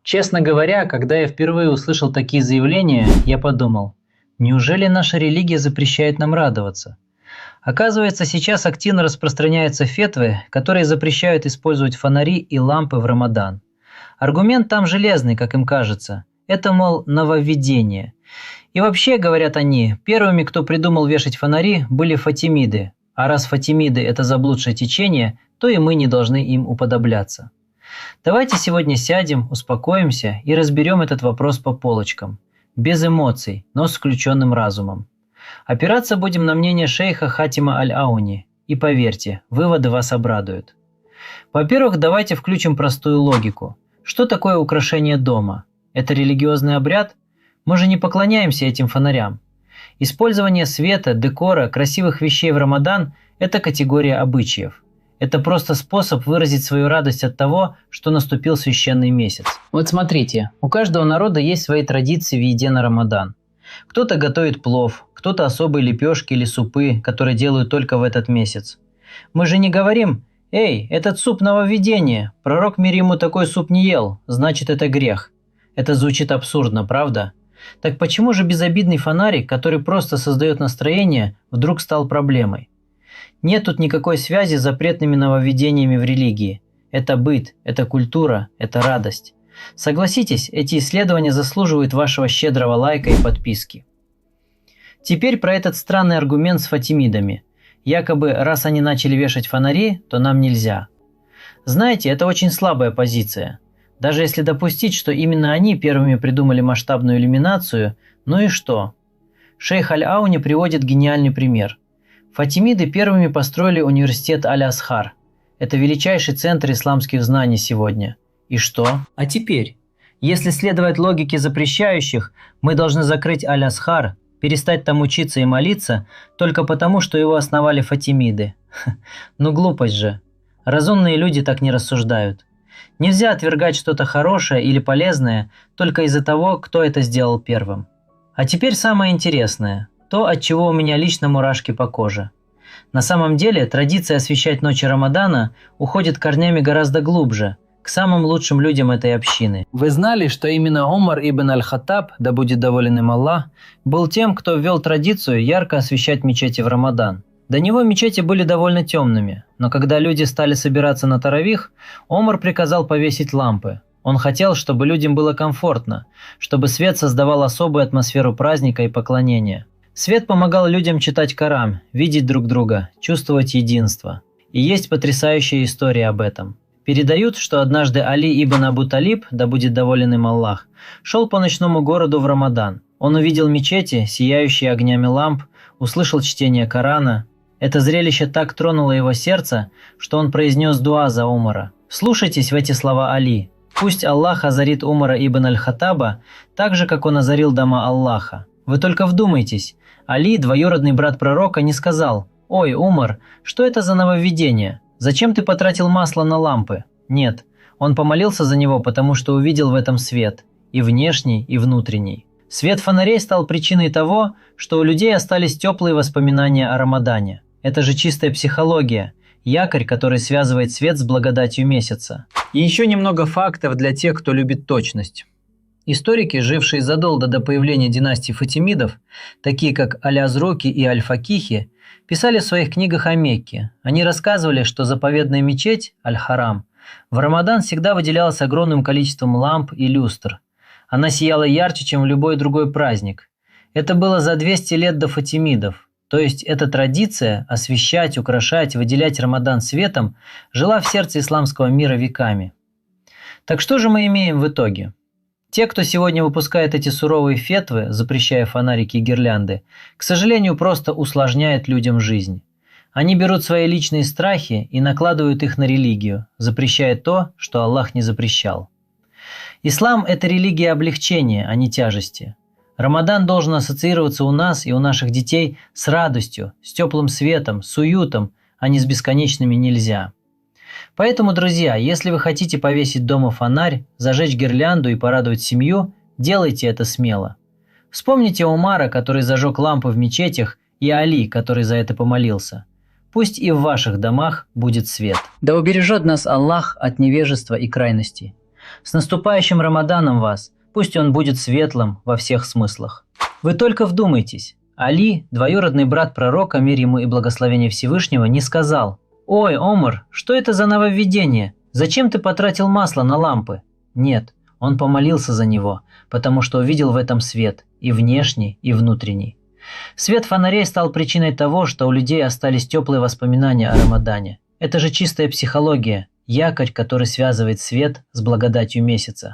Честно говоря, когда я впервые услышал такие заявления, я подумал, неужели наша религия запрещает нам радоваться? Оказывается, сейчас активно распространяются фетвы, которые запрещают использовать фонари и лампы в Рамадан. Аргумент там железный, как им кажется. Это, мол, нововведение. И вообще, говорят они, первыми, кто придумал вешать фонари, были фатимиды. А раз фатимиды – это заблудшее течение, то и мы не должны им уподобляться. Давайте сегодня сядем, успокоимся и разберем этот вопрос по полочкам. Без эмоций, но с включенным разумом. Опираться будем на мнение шейха Хатима Аль-Ауни. И поверьте, выводы вас обрадуют. Во-первых, давайте включим простую логику. Что такое украшение дома? Это религиозный обряд? Мы же не поклоняемся этим фонарям. Использование света, декора, красивых вещей в Рамадан – это категория обычаев. Это просто способ выразить свою радость от того, что наступил священный месяц. Вот смотрите, у каждого народа есть свои традиции в еде на Рамадан. Кто-то готовит плов, кто-то особые лепешки или супы, которые делают только в этот месяц. Мы же не говорим: «Эй, этот суп нововведение, пророк мир ему такой суп не ел, значит это грех». Это звучит абсурдно, правда? Так почему же безобидный фонарик, который просто создает настроение, вдруг стал проблемой? Нет тут никакой связи с запретными нововведениями в религии. Это быт, это культура, это радость. Согласитесь, эти исследования заслуживают вашего щедрого лайка и подписки. Теперь про этот странный аргумент с фатимидами. Якобы, раз они начали вешать фонари, то нам нельзя. Знаете, это очень слабая позиция. Даже если допустить, что именно они первыми придумали масштабную иллюминацию, ну и что? Шейх Аль-Ауни приводит гениальный пример. Фатимиды первыми построили университет Аль-Азхар. Это величайший центр исламских знаний сегодня. И что? А теперь, если следовать логике запрещающих, мы должны закрыть Аль-Азхар, перестать там учиться и молиться, только потому, что его основали фатимиды. Ну глупость же. Разумные люди так не рассуждают. Нельзя отвергать что-то хорошее или полезное только из-за того, кто это сделал первым. А теперь самое интересное. То, от чего у меня лично мурашки по коже. На самом деле, традиция освещать ночи Рамадана уходит корнями гораздо глубже, к самым лучшим людям этой общины. Вы знали, что именно Умар ибн Аль-Хаттаб, да будет доволен им Аллах, был тем, кто ввел традицию ярко освещать мечети в Рамадан? До него мечети были довольно темными, но когда люди стали собираться на таравих, Умар приказал повесить лампы. Он хотел, чтобы людям было комфортно, чтобы свет создавал особую атмосферу праздника и поклонения. Свет помогал людям читать Коран, видеть друг друга, чувствовать единство. И есть потрясающая история об этом. Передают, что однажды Али ибн Абу Талиб, да будет доволен им Аллах, шел по ночному городу в Рамадан. Он увидел мечети, сияющие огнями ламп, услышал чтение Корана. Это зрелище так тронуло его сердце, что он произнес дуа за Умара. Вслушайтесь в эти слова Али. Пусть Аллах озарит Умара ибн Аль-Хаттаба так же, как он озарил дома Аллаха. Вы только вдумайтесь. Али, двоюродный брат пророка, не сказал: «Ой, Умар, что это за нововведение? Зачем ты потратил масло на лампы?» Нет, он помолился за него, потому что увидел в этом свет, и внешний, и внутренний. Свет фонарей стал причиной того, что у людей остались теплые воспоминания о Рамадане. Это же чистая психология, якорь, который связывает свет с благодатью месяца. И еще немного фактов для тех, кто любит точность. Историки, жившие задолго до появления династии фатимидов, такие как Аль-Азруки и Аль-Факихи, писали в своих книгах о Мекке. Они рассказывали, что заповедная мечеть, Аль-Харам, в Рамадан всегда выделялась огромным количеством ламп и люстр. Она сияла ярче, чем в любой другой праздник. Это было за 200 лет до фатимидов. То есть эта традиция освещать, украшать, выделять Рамадан светом жила в сердце исламского мира веками. Так что же мы имеем в итоге? Те, кто сегодня выпускает эти суровые фетвы, запрещая фонарики и гирлянды, к сожалению, просто усложняют людям жизнь. Они берут свои личные страхи и накладывают их на религию, запрещая то, что Аллах не запрещал. Ислам – это религия облегчения, а не тяжести. Рамадан должен ассоциироваться у нас и у наших детей с радостью, с теплым светом, с уютом, а не с бесконечными «нельзя». Поэтому, друзья, если вы хотите повесить дома фонарь, зажечь гирлянду и порадовать семью, делайте это смело. Вспомните Умара, который зажег лампы в мечетях, и Али, который за это помолился. Пусть и в ваших домах будет свет. Да убережет нас Аллах от невежества и крайностей. С наступающим Рамаданом вас! Пусть он будет светлым во всех смыслах. Вы только вдумайтесь. Али, двоюродный брат пророка, мир ему и благословение Всевышнего, не сказал: «Ой, Омар, что это за нововведение? Зачем ты потратил масло на лампы?» Нет, он помолился за него, потому что увидел в этом свет, и внешний, и внутренний. Свет фонарей стал причиной того, что у людей остались теплые воспоминания о Рамадане. Это же чистая психология, якорь, который связывает свет с благодатью месяца.